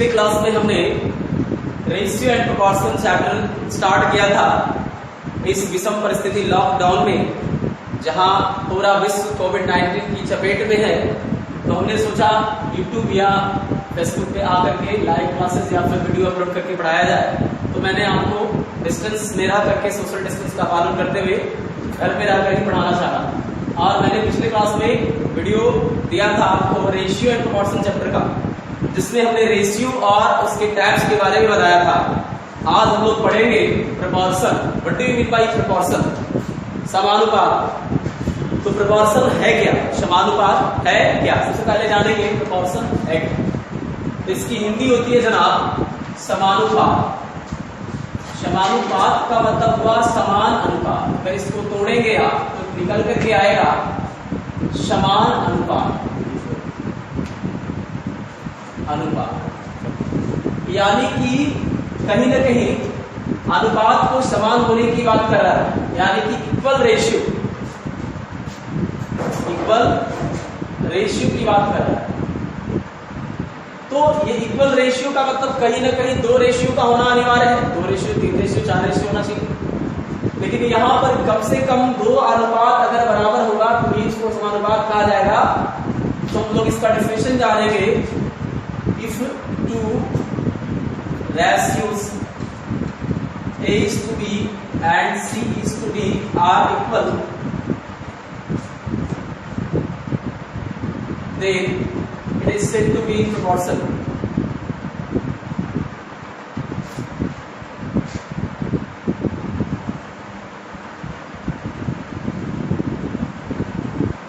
पिछले क्लास में हमने ratio and proportion chapter start किया था। इस विषम परिस्थिति लॉकडाउन में जहां पूरा विश्व कोविड-19 की चपेट में है, तो हमने सोचा यूट्यूब या फेसबुक पे आकर के लाइव क्लासेस या फिर वीडियो अपलोड करके पढ़ाया जाए। तो मैंने आपको डिस्टेंस में रह करके सोशल डिस्टेंस का पालन करते हुए घर में रहकर ही पढ़ाना चाहा। और मैंने पिछले क्लास में वीडियो दिया था आपको रेशियो एंड प्रोपोर्शन चैप्टर का, जिसमें हमने रेशियो और उसके टाइप्स के बारे में बताया था। आज हम लोग पढ़ेंगे proportion. What do you mean by proportion? समानुपात। तो प्रोपोर्शन है क्या, समानुपात है क्या? सबसे पहले जानेंगे प्रोपोर्शन है क्या। तो इसकी हिंदी होती है जनाब समानुपात। समानुपात का मतलब हुआ समान अनुपात। अगर इसको तोड़ेंगे आप तो निकल करके आएगा समान अनुपात। अनुपात यानी कि कहीं ना कहीं अनुपात को समान होने की बात कर रहा है, यानी कि इक्वल रेशियो की बात कर रहा है। तो ये इक्वल रेशियो का मतलब कहीं ना कहीं दो रेशियो का होना अनिवार्य है। 2 रेशियो, 3 रेशियो, 4 रेशियो होना चाहिए। लेकिन यहाँ पर कम से कम 2 अनुपात अगर बराबर होगा तो इसको समानुपात कहा जाएगा। तो हम लोग इसका डेफिनेशन जानेंगे। If 2 ratios A is to B and C is to D are equal, then it is said to be in proportion.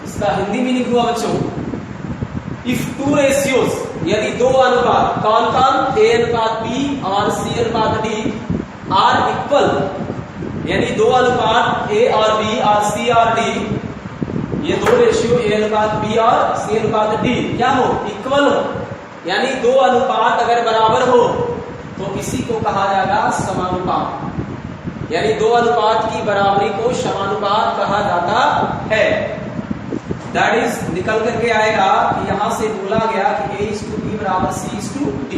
इसका हिंदी मीनिंग हुआ बच्चों, इफ 2 ratios, यदि 2 अनुपात, कौन कौन? A अनुपात B और C अनुपात D आर इक्वल, यानी 2 अनुपात A और B और C और D, ये 2 रेशियो A अनुपात B और C अनुपात D क्या हो? इक्वल हो। यानी 2 अनुपात अगर बराबर हो तो इसी को कहा जाएगा समानुपात। यानी 2 अनुपात की बराबरी को समानुपात कहा जाता है। दैट इज निकल करके आएगा कि यहां से बोला गया कि A is to B बराबर C is to D।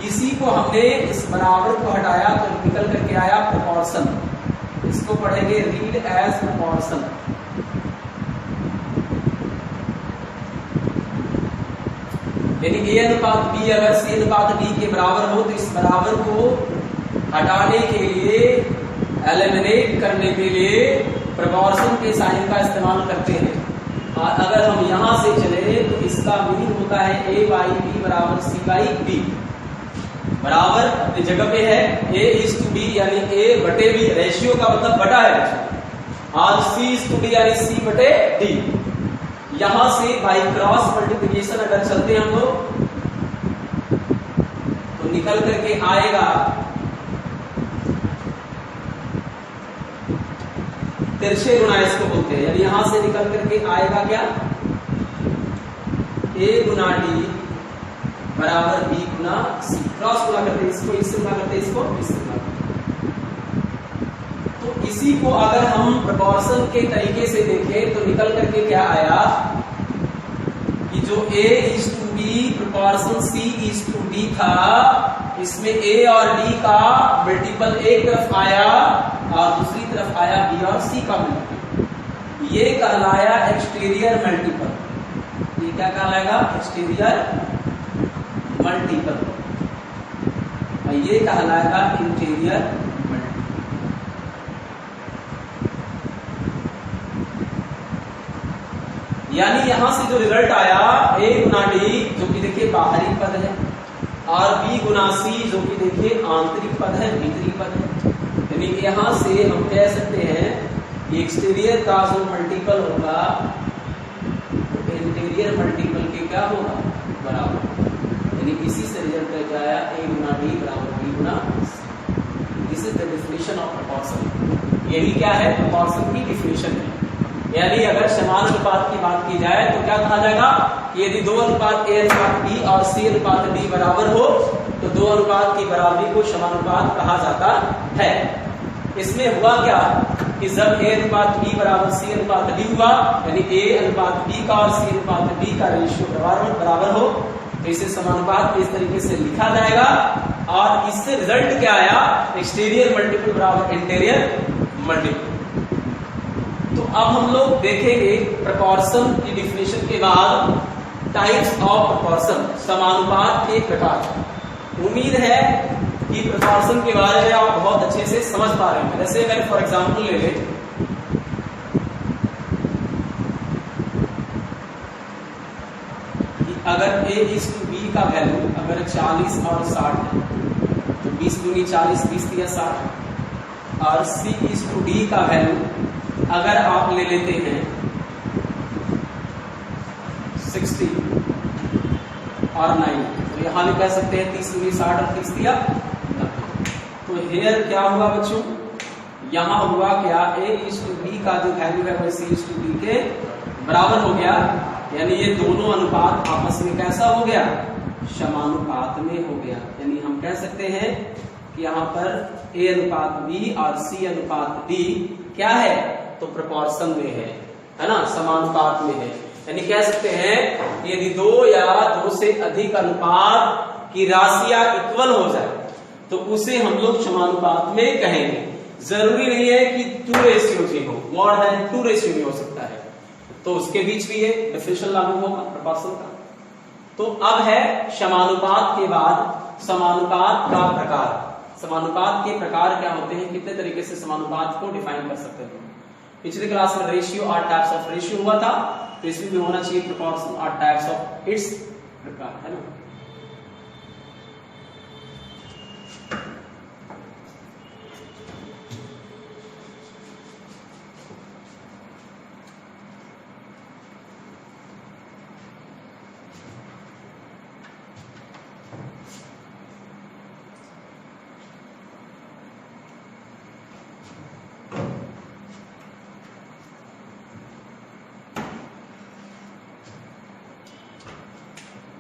इसी को हमने इस बराबर को हटाया तो निकल करके आया प्रोपोर्शन। इसको पढ़ेंगे रीड एज प्रोपोर्शन। यानी A अनुपात B अगर C अनुपात D के बराबर हो तो इस बराबर को हटाने के लिए, एलिमिनेट करने के लिए प्रोपोर्शन के साइन का इस्तेमाल करते हैं। और अगर हम यहां से चले तो इसका मीनिंग होता है A बाई B बराबर C बाई B। बराबर अपनी जगह पे है, A is to B यानी A बटे B, रेशियो का मतलब बटा है, और C is to D यानी C बटे D। यहां से बाई क्रॉस मल्टीप्लिकेशन अगर चलते हैं हम लोग तो निकल करके आएगा तिरछे गुणा, इसको बोलते हैं। यानी यहां से निकल करके आएगा क्या? A गुना D बराबर B गुना C। क्रॉस गुना करते हैं, इसको इससे गुना करते हैं, इसको इससे गुना करते हैं। तो इसी को अगर हम प्रोपोर्शन के तरीके से देखें तो निकल करके क्या आया कि जो A is to B proportion C is to D था, इसमें A और D का मल्टीपल एक तरफ आया और दूसरी तरफ आया B और C का मल्टीपल। ये कहलाया एक्सटीरियर मल्टीपल। ये क्या कहलाएगा? Exterior multiple. और ये कहलाएगा इंटीरियर मल्टीपल। यानी यहां से जो रिजल्ट आया A गुना D जो कि देखिए बाहरी पद है, और B गुना C जो कि देखिए आंतरिक पद है, भीतरी पद है। यानी कि यहां से हम कह सकते हैं कि एक्सटीरियर का जो मल्टीपल होगा इंटीरियर मल्टीपल के क्या होगा? बराबर। यानी इसी से रिजल्ट क्या आया? A गुना D बराबर B गुना C। This is the definition of proportion. यही क्या है? प्रोपोर्शन की डेफिनेशन है। यानी अगर समान अनुपात की बात की जाए तो क्या कहा जाएगा कि यदि 2 अनुपात A अनुपात B और C अनुपात D बराबर हो तो 2 अनुपात की बराबरी को समानुपात कहा जाता है। इसमें हुआ क्या कि जब A अनुपात B बराबर C अनुपात D हुआ, यानी A अनुपात B का और C अनुपात D का रेशियो बराबर हो, तो इसे समानुपात इस तरीके से लिखा जाएगा और इससे रिजल्ट क्या आया, एक्सटीरियर मल्टीपल बराबर इंटीरियर मल्टीपल। तो अब हम लोग देखेंगे प्रोपोर्शन की डिफिनेशन के बाद टाइप्स ऑफ प्रोपोर्शन, समानुपात के प्रकार। उम्मीद है कि प्रोपोर्शन के बारे में आप बहुत अच्छे से समझ पा रहे हैं। जैसे अगर फॉर एग्जांपल ले लें, अगर a is to b का वैल्यू अगर 40 और 60 है तो 20 दूनी 40, 20 दिया 60, और c is to d का वैल्यू अगर आप ले लेते हैं 60 और 9, तो यहां भी कह सकते हैं 30 दूनी 60 और 30 दिया 90। तो हेयर क्या हुआ बच्चों, यहां हुआ क्या, a is to b का जो वैल्यू है वो c is to d के बराबर हो गया, यानी ये दोनों अनुपात आपस में कैसा हो गया, समानुपात में हो गया। यानी हम कह सकते हैं कि यहाँ पर a अनुपात b और c अनुपात d क्या है, तो प्रोपोर्शन में है ना, समानुपात में है। यानी कह सकते हैं कि यदि दो या दो से अधिक अनुपात की राशियां इक्वल हो जाए तो उसे हम लोग समानुपात में कहेंगे। जरूरी नहीं है कि 2:3 हो, मोर देन 2:3 भी हो सकता है, तो उसके बीच भी ये डिफरेंशियल लागू होगा प्रोपोर्शन का। तो अब है समानुपात के बाद समानुपात का प्रकार। समानुपात के प्रकार क्या होते हैं, कितने तरीके से समानुपात को डिफाइन कर सकते हैं। पिछली क्लास में रेशियो और टाइप्स ऑफ रेशियो हुआ था, तो इसमें भी होना चाहिए प्रोपोर्शन और टाइप्स ऑफ इट्स प्रकार, है ना।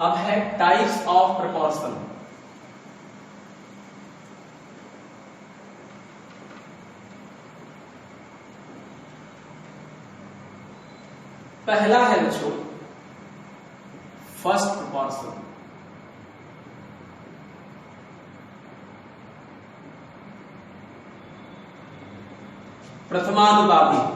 अब है टाइप्स ऑफ प्रोपोर्शन। पहला है बच्चों फर्स्ट प्रोपोर्शन। प्रथमानुपाती।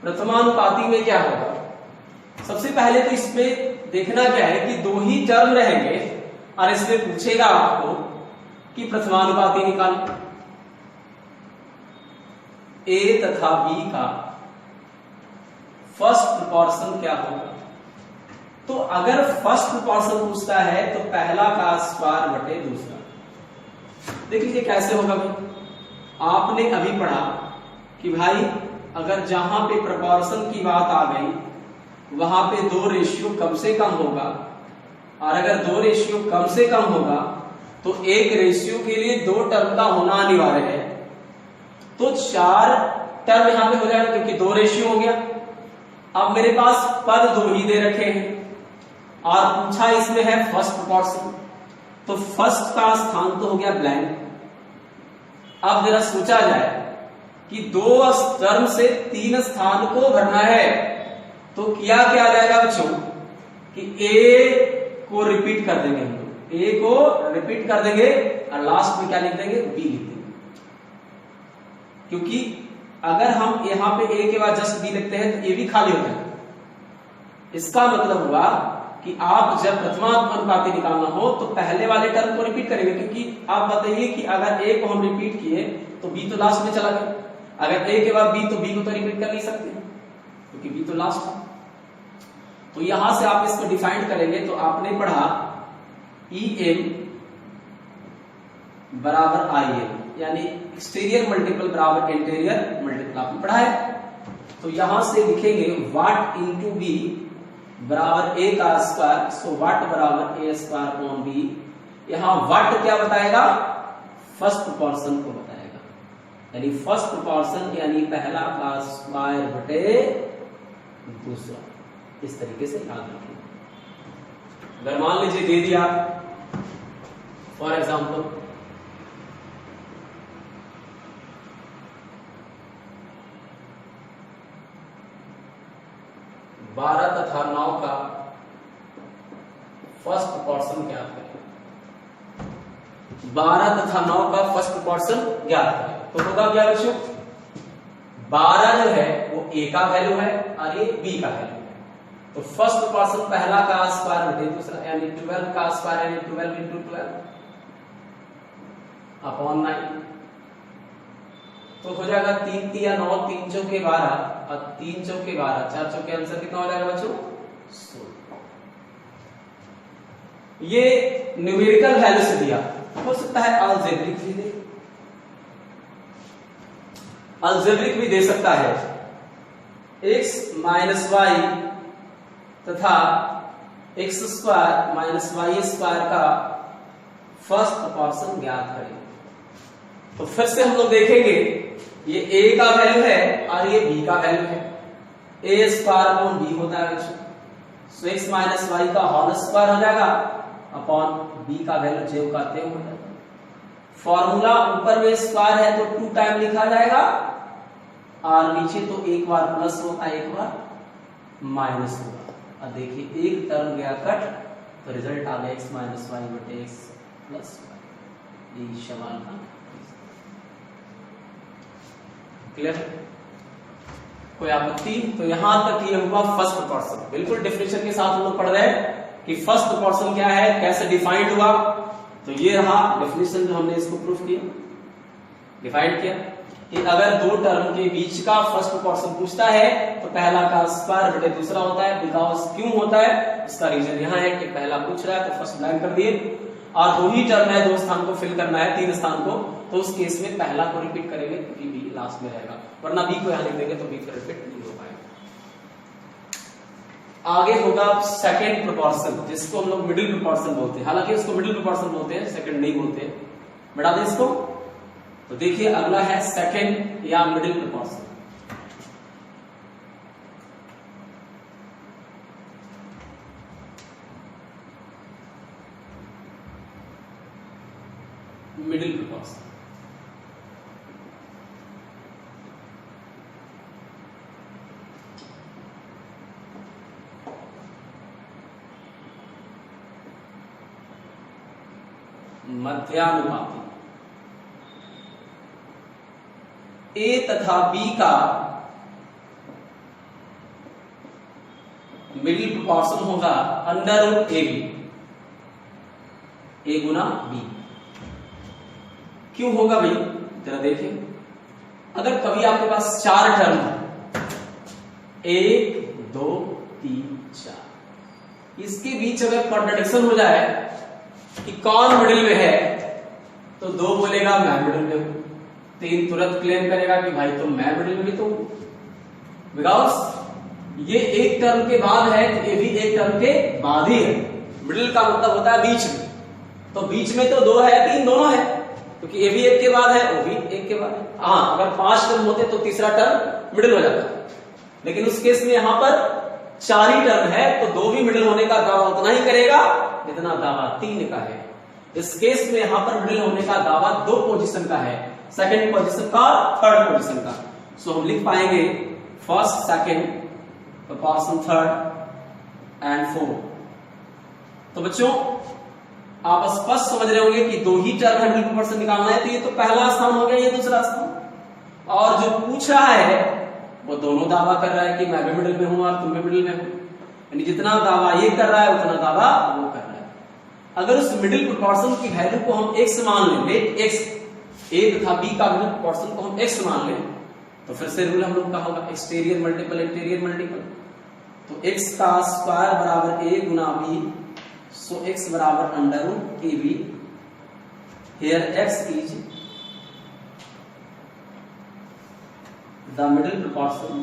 प्रथमानुपाती में क्या होगा, सबसे पहले तो इसमें देखना क्या है कि दो ही टर्म रहेंगे और इसमें पूछेगा आपको कि प्रथमानुपाती निकाल a तथा b का फर्स्ट प्रोपोर्शन क्या होगा। तो अगर फर्स्ट प्रोपोर्शन पूछता है तो पहला का स्क्वायर बटे दूसरा। देख लीजिए कैसे होगा भाई, आपने अभी पढ़ा कि भाई अगर जहां पे प्रोपोर्शन की बात आ गई वहां पे दो रेशियो कम से कम होगा, और अगर दो रेशियो कम से कम होगा तो एक रेशियो के लिए दो टर्म का होना अनिवार्य है। तो 4 टर्म यहां पे हो जाएगा क्योंकि दो रेशियो हो गया। अब मेरे पास पद दो ही दे रखे हैं और पूछा इसमें है फर्स्ट प्रोपोर्शन, तो फर्स्ट का स्थान तो हो गया ब्लैंक। अब जरा सोचा जाए कि 2 टर्म से 3 स्थान को भरना है, तो किया क्या जाएगा बच्चों कि a को रिपीट कर देंगे, हम लोग a को रिपीट कर देंगे और लास्ट में क्या लिख देंगे, b लिख देंगे। क्योंकि अगर हम यहां पे a के बाद जस्ट b लिखते हैं तो a भी खाली हो जाएगा। इसका मतलब हुआ कि आप जब प्रथमानुपाती निकालना हो तो पहले वाले टर्म को रिपीट करेंगे, क्योंकि आप बताइए कि अगर a को हम रिपीट किए तो b तो लास्ट में चला गया, अगर a के बाद b तो b को तो रिपीट कर नहीं सकते क्योंकि b तो लास्ट है। तो यहां से आप इसको डिफाइन करेंगे तो आपने पढ़ा EM बराबर IM, यानी एक्सटीरियर मल्टीपल बराबर इंटीरियर मल्टीपल आपने पढ़ा है। तो यहां से लिखेंगे वाट इंटू बी बराबर a का स्क्वायर, सो वाट बराबर a स्क्वायर अपॉन b। यहां वाट क्या बताएगा, फर्स्ट प्रोपोर्शन को बताएगा, यानी फर्स्ट प्रोपोर्शन यानी पहला का स्क्वायर बटे दूसरा। इस तरीके से याद रखें। अगर मान लीजिए दे दिया फॉर एग्जांपल 12 तथा 9 का फर्स्ट प्रोपोर्शन ज्ञात करें। 12 तथा 9 का फर्स्ट प्रोपोर्शन ज्ञात करें। तो होगा क्या बच्चों, 12 जो है वो A का वैल्यू है और ये B का वैल्यू है। तो फर्स्ट प्रोपोर्शन पहला का स्क्वायर बटे दूसरा, यानी 12 का स्क्वायर यानी 12 into 12 अपॉन 9। तो हो जाएगा 3 या 9, 3 चौके 12 और 3 चौके 12, 4 चौके आंसर कितना हो जाएगा बच्चों 16। ये न्यूमेरिकल वैल्यू से दिया, हो सकता है अलजेब्रिक भी दे, अलजेब्रिक भी दे सकता है। x माइनस वाई तथा x square minus y square का फर्स्ट प्रोपोर्शन ज्ञात करें। तो फिर से हम लोग देखेंगे, ये a का वैल्यू है और ये b का वैल्यू है। a स्क्वायर अपॉन b होता है बच्चों, सो x माइनस वाई का होल स्क्वायर हो जाएगा अपॉन b का वैल्यू जो का त्यों हो जाएगा। फॉर्मूला ऊपर में स्क्वायर है तो 2 टाइम लिखा जाएगा और नीचे तो एक बार प्लस होगा एक बार माइनस होगा। और देखिए एक टर्म गया कट तो रिजल्ट आ गया x माइनस वाई बटे x प्लस वाई। ये सवाल का क्लियर, कोई आपत्ति? तो यहां तक ये होगा फर्स्ट प्रोपोर्शन। बिल्कुल डेफिनेशन के साथ हम लोग पढ़ रहे हैं कि फर्स्ट प्रोपोर्शन क्या है, कैसे डिफाइंड हुआ। तो ये रहा डेफिनेशन जो हमने इसको प्रूफ किया, डिफाइंड किया कि अगर दो टर्म के बीच का फर्स्ट प्रोपोर्शन पूछता है तो पहला का स्क्वायर बटे दूसरा होता है। बिकॉज क्यों होता है, इसका रीजन यहाँ है कि पहला पूछ रहा है तो फर्स्ट ब्लैंक कर दिए, और 2 ही टर्म है, 2 स्थान को फिल करना है 3 स्थान को, तो उस केस में पहला को रिपीट करेंगे क्योंकि बी लास्ट में रहेगा, वरना बी को यहां लिख देंगे तो बी को रिपीट नहीं हो पाएगा। आगे होगा सेकंड प्रोपोर्शन, जिसको हम लोग मिडिल प्रोपोर्शन बोलते हैं। हालांकि उसको मिडिल प्रोपोर्शन बोलते हैं, सेकंड नहीं बोलते, बढ़ा दें इसको। तो देखिए अगला है सेकंड या मिडिल प्रोपोर्शन। मिडिल प्रोपोर्शन मध्यानुपाती। A तथा B का मिडिल प्रोपोर्शन होगा अंडर रूट AB, A गुना B। क्यों होगा भाई, जरा देखिए। अगर कभी आपके पास 4 टर्म है, 1 2 3 4, इसके बीच अगर कॉन्ट्रडिक्शन हो जाए कि कौन मिडिल में है, तो 2 बोलेगा मैं मिडिल में हूं, 3 तुरंत क्लेम करेगा कि भाई तो मैं मिडिल में भी तो हूं। बिकॉज ये एक टर्म के बाद है तो ये भी एक टर्म के बाद ही है। मिडिल का मतलब होता है बीच में, तो बीच में तो 2 है 3 दोनों है, क्योंकि ये भी एक के बाद है वो भी एक के बाद है। हाँ, अगर 5 टर्म होते तो तीसरा टर्म मिडिल हो जाता, लेकिन उस केस में यहां पर 4 ही टर्म है तो 2 भी मिडिल होने का दावा उतना ही करेगा जितना दावा 3 का है। इस केस में यहां पर मिडिल होने का दावा 2 पोजीशन का है, सेकंड पोजीशन का, थर्ड पोजीशन का। सो हम लिख पाएंगे first, second, proportion third and fourth. तो बच्चों आप स्पष्ट समझ रहे होंगे कि 2 ही टर्म है, मिडिल प्रोपोर्शन निकालना है, तो ये तो पहला स्थान हो गया, ये दूसरा स्थान। और जो पूछ रहा है वो दोनों दावा कर रहा है कि मैं भी मिडिल में हूं और तुम भी मिडिल में हो, यानी जितना दावा ये कर रहा है उतना दावा वो कर रहा है। अगर उस मिडिल प्रोपोर्शन की वैल्यू को हम x मान लें, लेट x, A तथा B का मिडिल प्रोपोर्शन को हम x मान लें, तो फिर से रूल हम लोग का होगा एक्सटीरियर मल्टीपल इंटीरियर मल्टीपल। तो x का स्क्वायर बराबर A गुना B, सो x बराबर under root AB। Here x is the middle proportion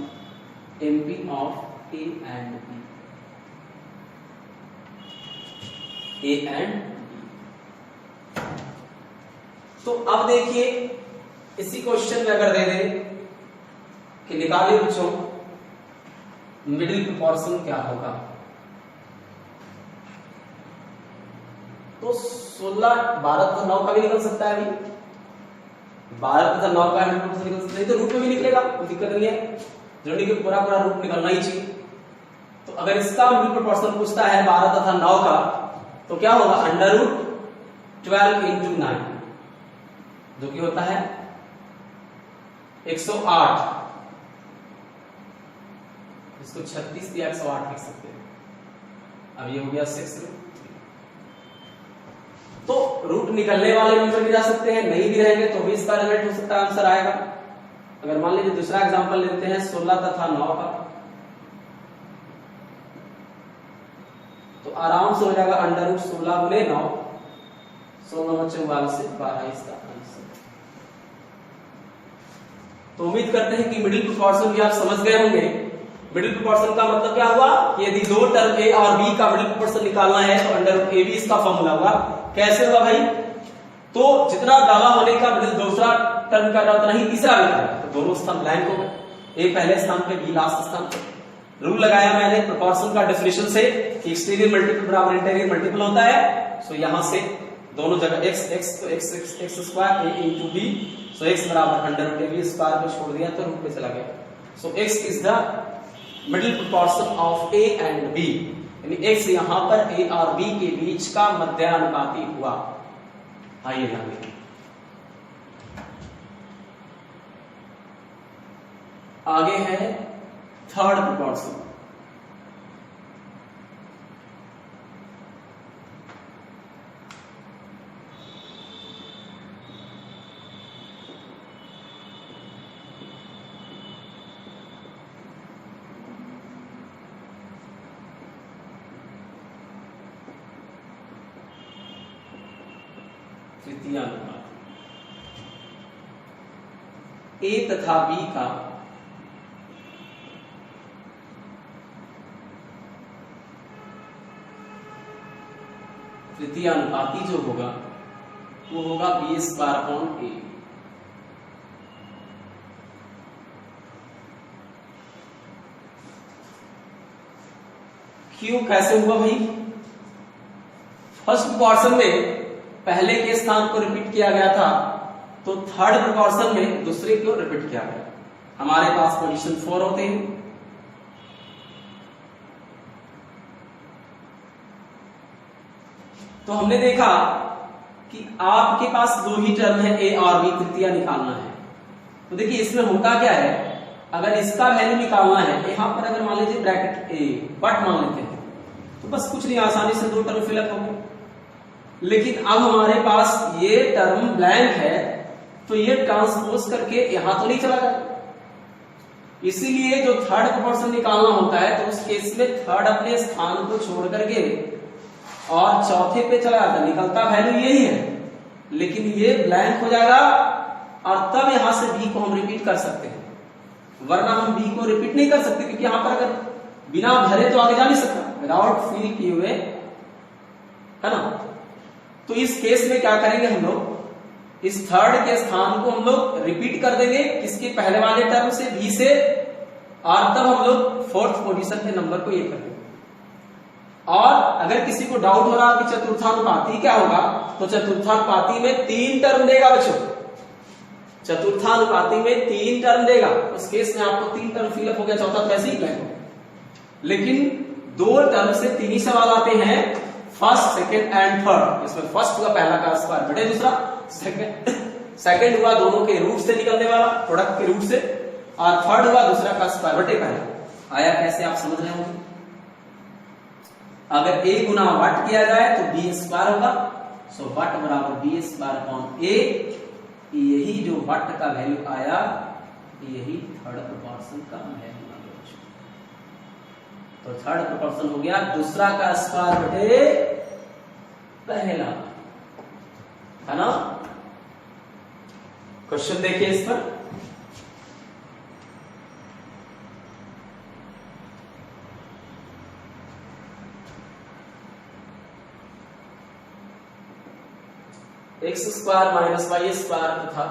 MP of A and B। A and B। तो अब देखिए इसी क्वेश्चन में अगर दे दे कि निकालिए बच्चों मिडिल प्रोपोर्शन क्या होगा, तो 16 12 तथा 9 का भी निकल सकता है। अभी 12 तथा 9 का मिडिल प्रोपोर्शन निकल सकता है, तो रूट में भी निकलेगा, कोई दिक्कत नहीं है। जनरली पूरा रूट निकलना ही चाहिए। तो अगर इसका मिडिल प्रोपोर्शन पूछता है 12 तथा 9 का, तो क्या होगा अंडर रूट 12 इंटू 9, जो कि होता है 108। इसको 36 या 108 लिख सकते हैं। अब ये हो गया 6 रूट। तो रूट निकलने वाले नंबर भी जा सकते हैं, नहीं भी रहेंगे तो भी इसका रिजल्ट हो सकता है, आंसर आएगा। अगर मान लीजिए दूसरा एग्जांपल लेते हैं 16 तथा 9 का, तो आराम से हो जाएगा अंडर रूट 16 गुणे 9, 16 बच्चे 44 से 12 इसका आंसर। तो उम्मीद करते हैं कि मिडिल प्रोपोर्शन भी आप समझ गए होंगे। मिडिल प्रोपोर्शन का मतलब क्या हुआ कि यदि दो टर्म ए और बी का मिडिल प्रोपोर्शन निकालना है तो अंडर रूट ए बी इसका फॉर्मूला होगा। कैसे होगा भाई? तो जितना ज्यादा होने का मिडिल दूसरा टर्म कर रहा उतना ही तीसरा भी करेगा, तो दोनों स्थान ब्लैंक हो गए, ए पहले स्थान पे बी लास्ट स्थान पे। रूल लगाया मैंने प्रोपोर्शन का डेफिनेशन से कि एक्सटीरियर मल्टीपल बराबर इंटीरियर मल्टीपल होता है। सो यहां से दोनों जगह x x तो x square a into B, so x बराबर under root A B square को छोड़ दिया तो रूट पे चला गया। So x is the middle proportion of a and b, यानी x यहां पर a और b के बीच का मध्यानुपाती हुआ। आइए ध्यान दें, आगे है थर्ड प्रोपोर्शन। तृतीय अनुपात a तथा b का तृतीय अनुपाती जो होगा वो होगा बी स्क्वायर अपॉन ए। क्यों, कैसे हुआ भाई? फर्स्ट प्रोपोर्शन में पहले के स्थान को रिपीट किया गया था, तो थर्ड प्रोपोर्शन में दूसरे को रिपीट किया गया। हमारे पास पोजीशन 4 होते हैं, तो हमने देखा कि आपके पास दो ही टर्म है ए और बी, तृतीय निकालना है। तो देखिए इसमें होता क्या है, अगर इसका वैल्यू निकालना है, यहां पर अगर मान लीजिए ब्रैकेट ए बट मान लेते हैं, तो बस कुछ नहीं, आसानी से दो टर्म फिलअप हो गए। लेकिन अब हमारे पास ये टर्म ब्लैंक है, तो ये ट्रांसपोज करके यहां तो नहीं चला जाएगा। इसीलिए जो थर्ड प्रोपोर्शन निकालना होता है, तो उस केस में थर्ड अपने स्थान को छोड़ करके और चौथे पे चला जाता है, निकलता वैल्यू यही है, लेकिन ये ब्लैंक हो जाएगा और तब यहां से बी को हम रिपीट कर सकते हैं, वरना हम बी को रिपीट नहीं कर सकते, क्योंकि यहां पर अगर बिना भरे तो आगे जा नहीं सकता, विदाउट फिल किए हुए, है ना। तो इस केस में क्या करेंगे हम लोग, इस थर्ड के स्थान को हम लोग रिपीट कर देंगे किसके, पहले वाले टर्म से बी से, और तब हम लोग फोर्थ पोजीशन के नंबर को ये करेंगे। और अगर किसी को डाउट हो रहा कि चतुर्थानुपाती क्या होगा, तो चतुर्थानुपाती में 3 टर्म देगा बच्चों, चतुर्थानुपाती में 3 टर्म देगा। उस केस में आपको 3 टर्म फिलअप हो गया, चौथा तो वैसे ही ब्लैंक हो। लेकिन 2 टर्म से 3 ही सवाल आते हैं, फर्स्ट, सेकंड एंड थर्ड। इसमें फर्स्ट हुआ पहला का स्क्वायर बटे दूसरा, सेकंड हुआ दोनों के रूट से निकलने वाला, प्रोडक्ट के रूट से, और थर्ड हुआ दूसरा का स्क्वायर बटे पहला। आया कैसे, आप समझ रहे होंगे। अगर a गुना वट किया जाए तो बी स्क्वायर होगा, सो वट बराबर बी स्क्वायर अपॉन ए। यही जो वट का वैल्यू आया, यही थर्ड प्रोपोर्शन का वैल्यू आ गया। तो थर्ड प्रोपोर्शन हो गया दूसरा का स्क्वायर बटे पहला, है ना। क्वेश्चन देखिए इस पर, x square minus y square तथा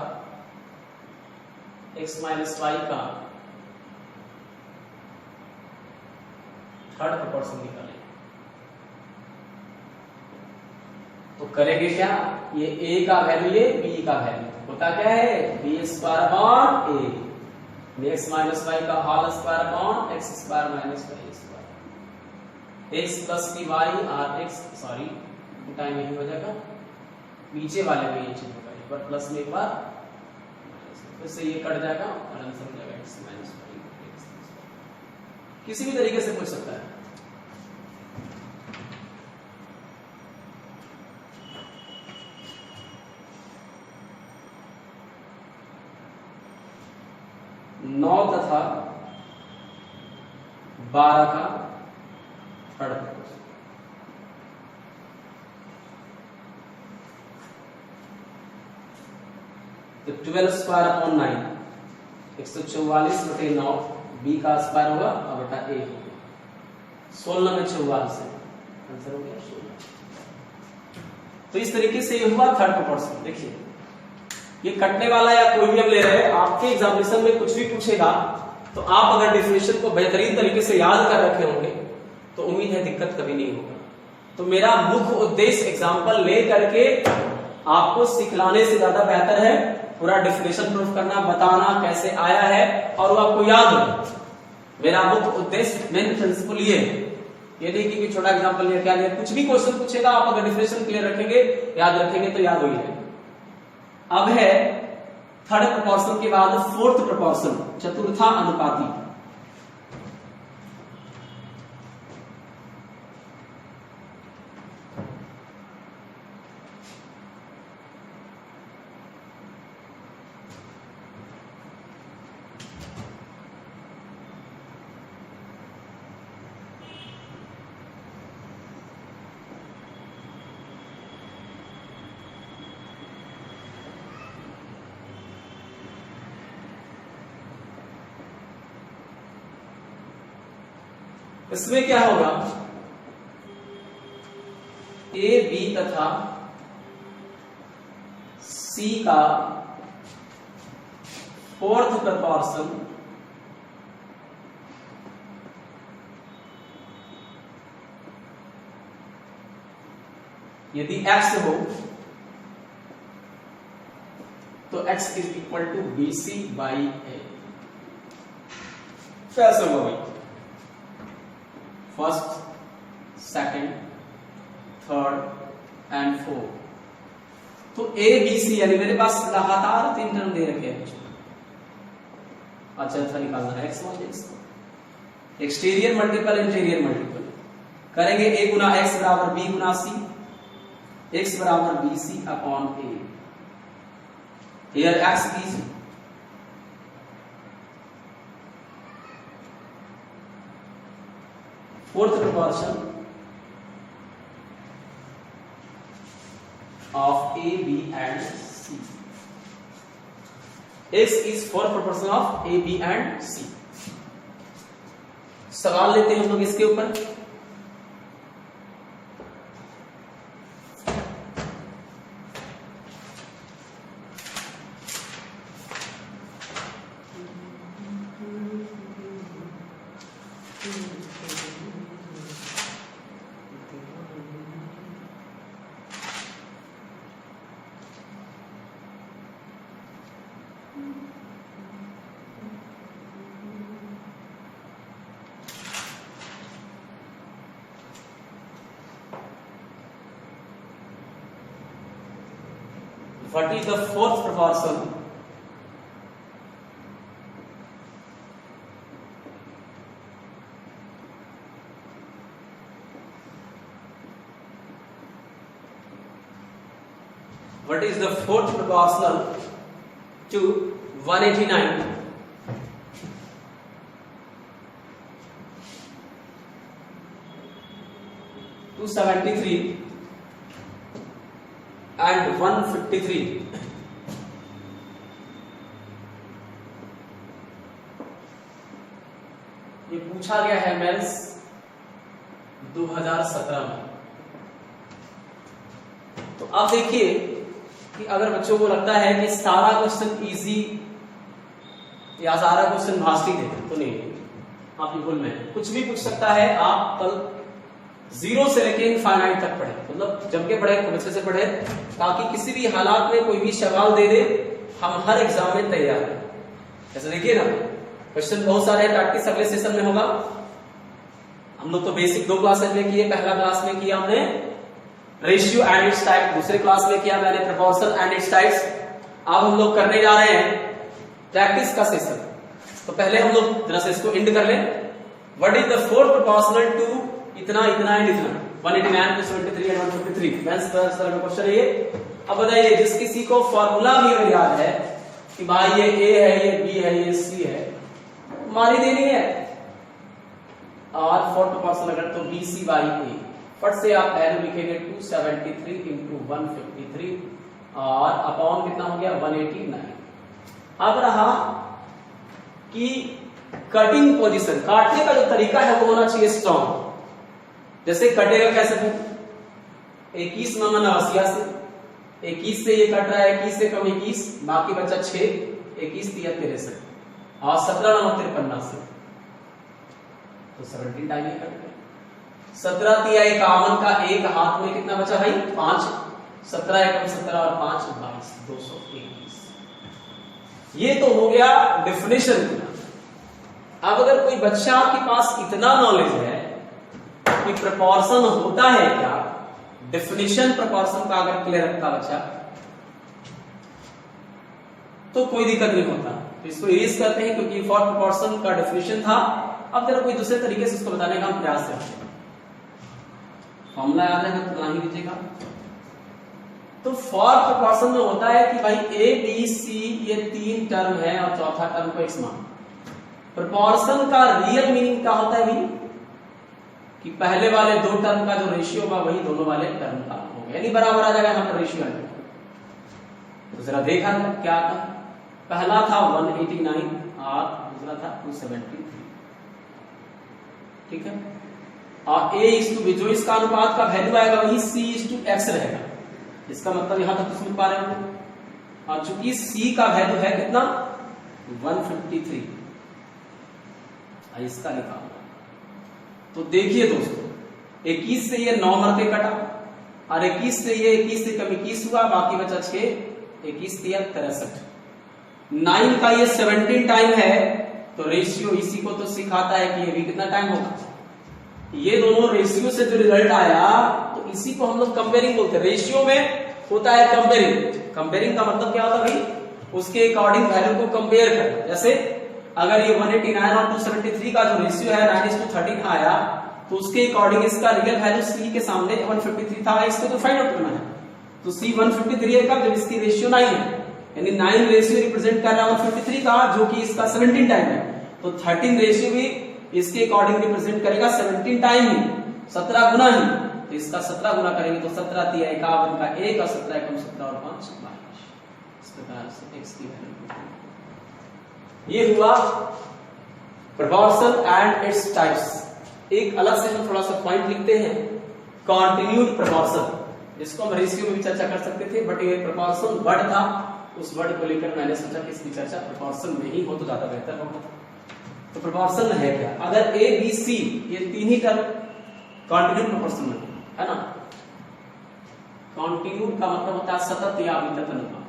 एक्स माइनस वाई का थर्ड प्रोपोर्शन निकालें। तो करेंगे क्या, ये a का वैल्यू, ये b का वैल्यू होता क्या है, B square upon A, x minus y का whole square upon x square minus y square. x plus की y और x सॉरी टाइम यही हो जाएगा, नीचे वाले में ये चीज होगा, एक बार प्लस में एक बार फिर से ये कट जाएगा और आंसर हो जाएगा x माइनस y। किसी भी तरीके से पूछ सकता है। नौ तथा 12 का थर्ड प्रपोर्शन। तो 12 स्क्वायर अपॉन 9 144/9 बी का स्क्वायर होगा और बटा ए होगा 16 में 44 से आंसर हो गया 16। तो इस तरीके से ये हुआ थर्ड प्रोपोर्शन। देखिए ये कटने वाला या कोई भी हम ले रहे हैं, आपके एग्जामिनेशन में कुछ भी पूछेगा तो आप अगर डेफिनेशन को बेहतरीन तरीके से याद कर रखे होंगे तो उम्मीद है दिक्कत कभी नहीं होगा। तो मेरा मुख्य उद्देश्य एग्जाम्पल ले करके आपको सिखलाने से ज्यादा बेहतर है पूरा डेफिनेशन प्रूफ करना, बताना कैसे आया है और वो आपको याद हो। मेरा मुख्य उद्देश्य मेन प्रिंसिपल ये है, ये नहीं कि छोटा एग्जाम्पल लिया क्या लिया, कुछ भी क्वेश्चन पूछेगा आप अगर डेफिनेशन क्लियर रखेंगे, याद रखेंगे तो याद हो ही जाएगा। अब है थर्ड प्रोपोर्शन के बाद फोर्थ प्रोपोर्शन, चतुर्था अनुपाती। इसमें क्या होगा, ए बी तथा सी का फोर्थ प्रोपोर्शन यदि x हो तो x is equal to B C by A. कैसे होगा भाई, first, second, third and fourth. तो ए बी सी यानी मेरे पास लगातार 3 टर्म दे रखे हैं। अच्छा था निकालना है x1 x2, exterior multiple interior multiple करेंगे। a गुना x बराबर b गुना c, x बराबर B C upon A. Here x is fourth proportion of A, B and C. X is fourth proportion of A, B and C. सवाल लेते हैं हम लोग इसके ऊपर। What is the fourth proportion proportional to 189 273 and 153? ये पूछा गया है मेंस 2017 में। तो आप देखिए कि अगर बच्चों को लगता है कि सारा क्वेश्चन इजी या सारा क्वेश्चन भास्ती देते तो नहीं, आप ये भूल में कुछ भी पूछ सकता है। आप कल 0 से लेकर इनफाइनाइट तक पढ़े, मतलब जम के पढ़े, खूब अच्छे से पढ़े, ताकि किसी भी हालात में कोई भी सवाल दे दे हम हर एग्जाम में तैयार हैं। जैसे देखिए ना क्वेश्चन बहुत सारे प्रैक्टिस अगले सेशन में होगा, हम लोग तो बेसिक 2 क्लासेस में किए। पहला क्लास में किया हमने रेशियो एंड इट्स टाइप, दूसरे क्लास में किया मैंने प्रोपोर्शन एंड इट्स टाइप्स। अब हम लोग करने जा रहे हैं प्रैक्टिस का सेशन। तो पहले हम लोग जरा से इसको एंड कर लें। What is the fourth proportional to इतना इतना एंड इतना, 189 to 73 and 153। मैथ्स का क्वेश्चन है ये। अब बताइए जिस किसी को फॉर्मूला भी अगर याद है कि भाई ये ए है, ये बी है, ये सी है, मारी देनी है। और फोर्थ प्रोपोर्शनल अगर तो बी सी बाई ए, फट से आप वैल्यू लिखेंगे 273 into 153 और अपॉन कितना हो गया 189। अब रहा कि कटिंग पोजीशन, काटने का जो तरीका है वो होना चाहिए स्ट्रॉन्ग। जैसे कटेगा कैसे फिर 21 नमन अवसिया से, 21 से ये कट रहा है, 21 से कम 21, बाकी बचा 6, 21 तिया 63 और 17 नमन 53 से, तो 17 टाइम ये कट गया। 17 तिया 51 का एक हाथ में कितना बचा भाई 5, 17 एकम 17 और 5 22, 221। ये तो हो गया डेफिनेशन। अब अगर कोई बच्चा के पास इतना नॉलेज है कि प्रोपोर्शन होता है क्या, डेफिनेशन प्रोपोर्शन का अगर क्लियर रखता बच्चा तो कोई दिक्कत नहीं होता। तो इसको इरेज करते हैं क्योंकि फॉर प्रोपोर्शन का डेफिनेशन था। अब जरा कोई दूसरे तरीके से इसको बताने का हम प्रयास करते हैं। फॉर्मूला याद है तो नहीं लीजिएगा। तो फॉर प्रोपोर्शन में होता है कि भाई ए बी सी ये 3 टर्म है और चौथा टर्म को एक्स मान। प्रोपोर्शन का रियल मीनिंग क्या होता है भाई कि पहले वाले 2 टर्म का जो रेशियो होगा वही दोनों वाले टर्म का होगा, यानी बराबर आ जाएगा यहाँ पर रेशियो। तो जरा देखा था क्या था, पहला था 189 और दूसरा था 273, ठीक है। और a इज टू बी, जो इसका अनुपात का वैल्यू आएगा वही c इज टू x रहेगा। इसका मतलब यहां तक तो समझ पा रहे हो। और चूंकि c का वैल्यू है कितना 153, इसका निकालना। तो देखिए दोस्तों 21 से ये 9 मरते कटा और 21 से ये 21 से कम 21 हुआ, बाकी बचा 6, 21 तिया 63। 9 का ये 17 टाइम है, तो रेशियो इसी को तो सिखाता है कि ये भी कितना टाइम होगा। ये दोनों रेशियो से जो रिजल्ट आया तो इसी को हम लोग कंपेयरिंग बोलते हैं। रेशियो में होता है कंपेयरिंग। कंपेयरिंग का मतलब क्या होता है भाई, उसके अकॉर्डिंग वैल्यू को कंपेयर करना। जैसे अगर ये 189 और 273 का जो रेशियो है 9:13 आया, तो उसके अकॉर्डिंग इसका रियल वैल्यू सी के सामने 153 था, इसको तो फाइंड आउट करना है। तो सी 153 है कब, जब इसकी रेशियो 9 है, यानी 9 रेशियो रिप्रेजेंट कर रहा है 153 का, जो कि इसका 17 टाइम है। तो 13 रेशियो भी इसके अकॉर्डिंग रिप्रेजेंट करेगा 17 टाइम ही, 17 गुना ही। तो इसका 17 गुना करेंगे तो 17 तिया 51 का 1 और 17 एकम 17 और 5 22। इस प्रकार से x की वैल्यू ये हुआ प्रोपोर्शन एंड इट्स टाइप्स। एक अलग से हम थोड़ा सा पॉइंट लिखते हैं, कॉन्टिन्यूड प्रोपोर्शन, जिसको हम रेशियो में भी चर्चा कर सकते थे, बट ये प्रोपोर्शन वर्ड था, उस वर्ड को लेकर मैंने सोचा कि इसकी चर्चा प्रोपोर्शन में ही हो तो ज्यादा बेहतर होगा। तो प्रोपोर्शन है क्या, अगर ए बी सी ये 3 ही टर्म कॉन्टिन्यूड प्रोपोर्शन में है ना। कॉन्टिन्यूड का मतलब होता है सतत या अविरत अनुपात।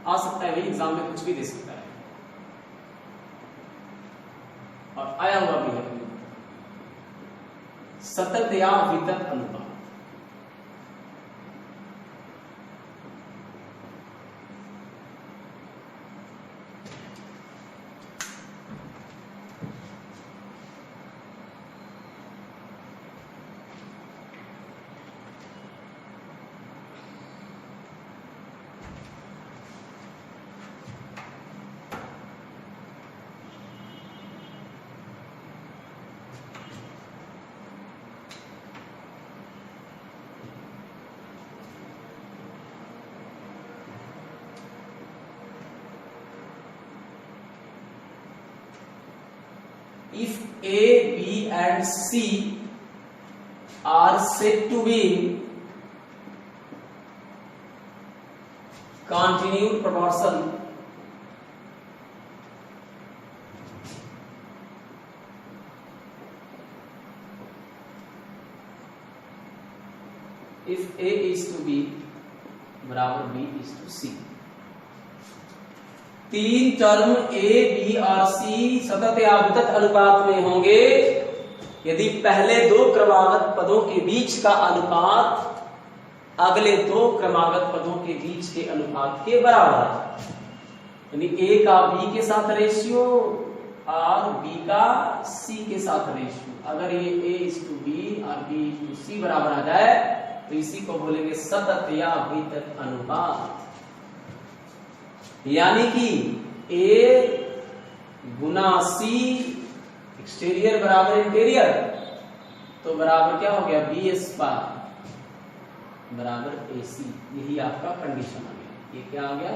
आ सकता है भाई एग्जाम में कुछ भी दे सकता है, और आया हुआ भी है सतत या वितत अनुपात। If A, B and C are said to be continued proportion, if A is to B बराबर B is to C, 3 term A B और सी सतत या वितत अनुपात में होंगे यदि पहले दो क्रमागत पदों के बीच का अनुपात अगले दो क्रमागत पदों के बीच के अनुपात के बराबर है, यानी ए का बी के साथ रेशियो और बी का सी के साथ रेशियो, अगर ये A/B और B/C बराबर आ जाए तो इसी को बोलेंगे सतत या वितत अनुपात। यानी कि A गुना C एक्सटीरियर बराबर इंटीरियर, तो बराबर क्या हो गया BS बराबर AC। यही आपका कंडीशन आ गया। ये क्या आ गया,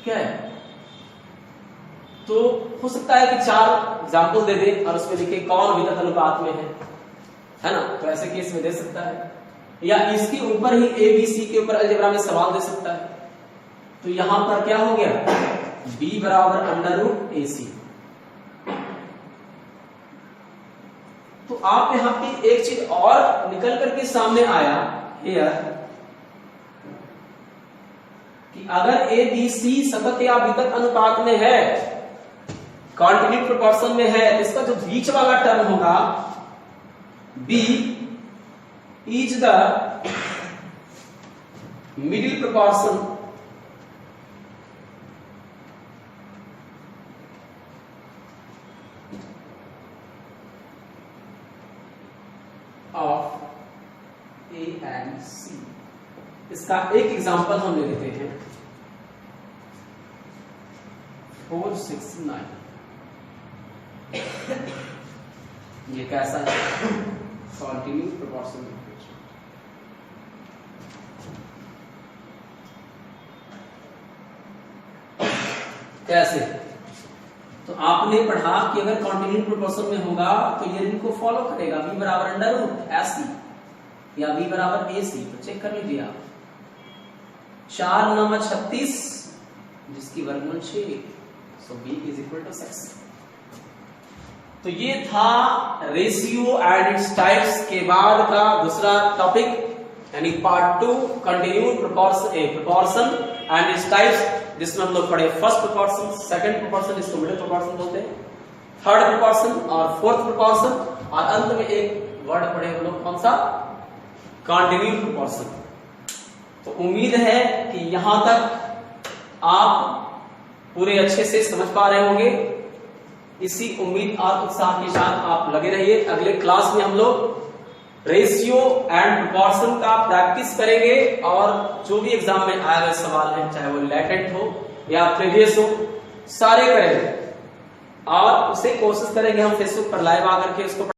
क्या है? तो हो सकता है कि 4 एग्जाम्पल दे दे और उसमें लिखे कौन वितत अनुपात में है ना, तो ऐसे केस में दे सकता है, या इसके ऊपर ही ABC के ऊपर अलजेब्रा में सवाल दे सकता है। तो यहां पर क्या हो गया, B बराबर √AC। तो आप यहां पे एक चीज और निकल करके सामने आया हियर कि अगर ABC सतत या वितत अनुपात में है, कॉन्टिन्यूट प्रोपोर्शन में है, तो इसका जो बीच वाला टर्म होगा B is the middle proportion of A and C। इसका एक एग्जांपल हम ले लेते हैं 469। ये कैसा है, कॉन्टिन्यूट प्रोपोर्शन। कैसे, तो आपने पढ़ा कि अगर कॉन्टिन्यूट प्रोपोर्शन में होगा तो ये इनको फॉलो करेगा, B बराबर √AC या B बराबर AC। तो चेक कर लीजिए आप, 4 9 36 जिसकी वर्गमूल 6, सो B = 6। तो ये था रेशियो एंड इट्स टाइप्स के बाद का दूसरा टॉपिक, यानी part 2 continued proportion and its types, जिसमें हम लोग पढ़े फर्स्ट प्रोपोर्शन, सेकंड प्रोपोर्शन, इसको मिडिल प्रोपोर्शन बोलते हैं, थर्ड प्रोपोर्शन और फोर्थ प्रोपोर्शन, और अंत में एक वर्ड पढ़े हम लोग, कौन सा, कंटिन्यूड प्रोपोर्शन। तो उम्मीद है कि यहां तक आप पूरे अच्छे से समझ पा रहे होंगे। इसी उम्मीद और उत्साह के साथ आप लगे रहिए। अगले क्लास में हम लोग रेशियो एंड प्रोपोर्शन का प्रैक्टिस करेंगे, और जो भी एग्जाम में आए हुए सवाल हैं, चाहे वो लेटेंट हो या प्रीवियस हो, सारे करेंगे और उसे कोशिश करेंगे हम फेसबुक पर लाइव आकर के उसको